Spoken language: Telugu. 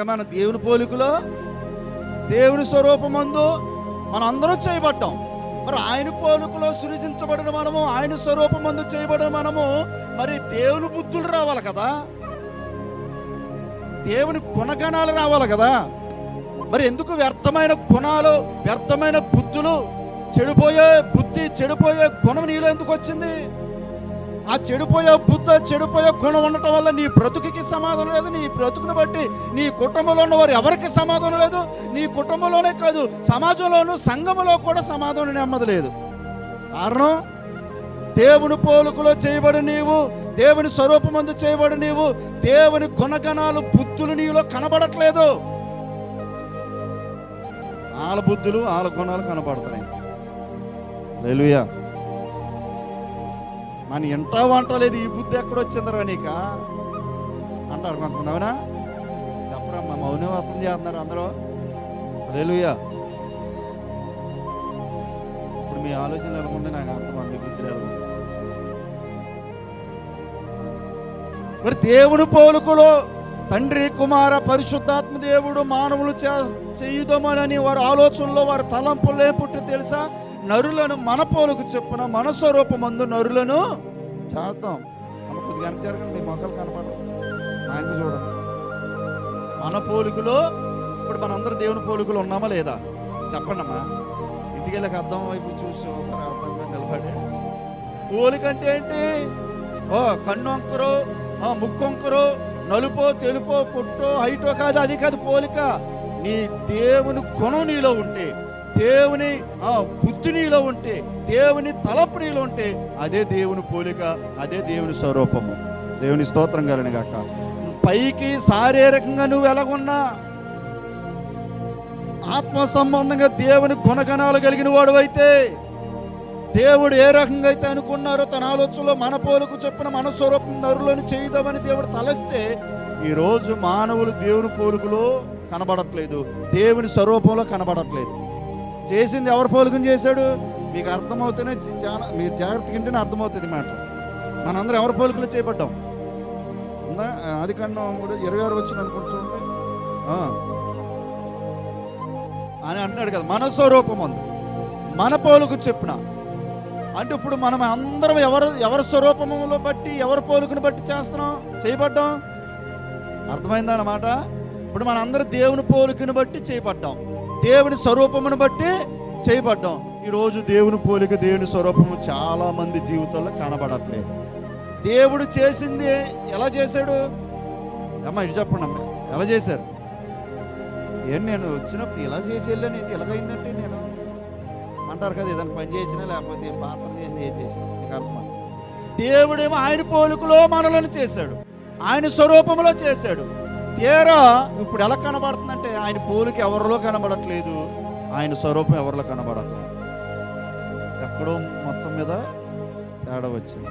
మన దేవుని పోలికలో దేవుని స్వరూపమందు మనం అందరం చేయబడ్డాం. మరి ఆయన పోలికలో సృజించబడిన మనము, ఆయన స్వరూపమందు చేయబడిన మనము, మరి దేవుని బుద్ధులు రావాలి కదా, దేవుని గుణగణాలు రావాలి కదా. మరి ఎందుకు వ్యర్థమైన గుణాలు, వ్యర్థమైన బుద్ధులు, చెడిపోయే బుద్ధి, చెడిపోయే గుణం నీలో ఎందుకు వచ్చింది? ఆ చెడిపోయే బుద్ధి, చెడిపోయే గుణం ఉండటం వల్ల నీ బ్రతుకుకి సమాధానం లేదు. నీ బ్రతుకును బట్టి నీ కుటుంబంలో ఉన్న వారు ఎవరికి సమాధానం లేదు. నీ కుటుంబంలోనే కాదు, సమాజంలోనూ సంఘములో కూడా సమాధానం నెమ్మది లేదు. కారణం, దేవుని పోలికలో చేయబడి నీవు, దేవుని స్వరూపమందు చేయబడి నీవు, దేవుని గుణగణాలు, బుద్ధులు నీలో కనబడట్లేదు. వాళ్ళ బుద్ధులు, వాళ్ళ గుణాలు కనబడుతున్నాయి. హల్లెలూయా. మన ఇంట వంట లేదు, ఈ బుద్ధి ఎక్కడొచ్చిందరా నీక అంటారు కొంతమంది. అవునా? చెప్పరమ్మా, మౌనవాతం చేస్తున్నారు అందరూ. హల్లెలూయా. ఇప్పుడు మీ ఆలోచనలు అనుకుంటే నాకు అర్థం, మీ బుద్ధి లేదు. మరి దేవుని పోలికలో తండ్రి, కుమార, పరిశుద్ధాత్మ దేవుడు మానవులు చేయుదామని వారి ఆలోచనలో, వారి తలంపులే పుట్టి తెలుసా? నరులను మన పోలుకు చెప్పున మన స్వరూపమందు నరులను చేద్దాం. అమ్మ కొద్దిగా వెనక జరగండి, మీ మొక్కలు కనపడదు, నాయన చూడండి. మన పోలికలో, ఇప్పుడు మనందరూ దేవుని పోలికలు ఉన్నామా లేదా? చెప్పండి అమ్మా. ఇంటికి వెళ్ళక అద్దం వైపు చూసి అర్థంగా నిలబడే. పోలిక అంటే ఏంటి? కన్ను వంకరు, ముక్కు వంకరు, నలుపో, తెలుపో, పొట్టో, హైటో కాదు, అది కాదు పోలిక. నీ దేవుని గుణం నీలో ఉంటే, దేవుని బుద్ధి నీలో ఉంటే, దేవుని తలపు నీలో ఉంటే, అదే దేవుని పోలిక, అదే దేవుని స్వరూపము. దేవుని స్తోత్రం కలను గాక. పైకి శారీరకంగా నువ్వు ఎలాగున్నా, ఆత్మ సంబంధంగా దేవుని గుణగణాలు కలిగిన వాడు అయితే, దేవుడు ఏ రకంగా అయితే అనుకున్నారో తన ఆలోచనలో మన పోలుకు చొప్పున మన స్వరూపం నరులను చేయుదామని దేవుడు తలస్తే, ఈరోజు మానవులు దేవుని పోలుకులో కనబడట్లేదు, దేవుని స్వరూపంలో కనబడట్లేదు. చేసింది ఎవరి పోలికను చేశాడు? మీకు అర్థమవుతూనే చాలా, మీరు జాగ్రత్తగా వింటేనే అర్థమవుతుంది మాట. మనందరం ఎవరి పోలికలు చేయబడ్డాం? ఉందా? అది కన్నా 26 వచ్చిన అనుకుంటు చూడండి అని అంటున్నాడు కదా, మన స్వరూపం ఉంది, మన పోలుకు చెప్పిన. అంటే ఇప్పుడు మనం అందరం ఎవరి స్వరూపములో బట్టి, ఎవరి పోలుకుని బట్టి చేస్తున్నాం, చేయబడ్డాం. అర్థమైందా అన్నమాట? ఇప్పుడు మన అందరం దేవుని పోలికను బట్టి చేయబడ్డాం, దేవుని స్వరూపమును బట్టి చేయబడ్డాం. ఈరోజు దేవుని పోలిక, దేవుని స్వరూపము చాలా మంది జీవితాల్లో కనబడట్లేదు. దేవుడు చేసింది ఎలా చేశాడు? అమ్మ ఇటు చెప్పండి అమ్మ, ఎలా చేశారు? ఏంటి నేను వచ్చినప్పుడు ఇలా చేసి వెళ్ళాను, ఏంటి ఎలాగైందంటే నేను అంటారు కదా, ఏదైనా పని చేసినా లేకపోతే పాత్ర చేసినా, ఏం చేసినా. మీకు అర్థం? దేవుడేమో ఆయన పోలికలో మనలను చేశాడు, ఆయన స్వరూపంలో చేశాడు. తీరా ఇప్పుడు ఎలా కనబడుతుందంటే, ఆయన పోలిక ఎవరిలో కనబడట్లేదు, ఆయన స్వరూపం ఎవరిలో కనబడట్లేదు. ఎక్కడో మొత్తం మీద తేడా వచ్చింది.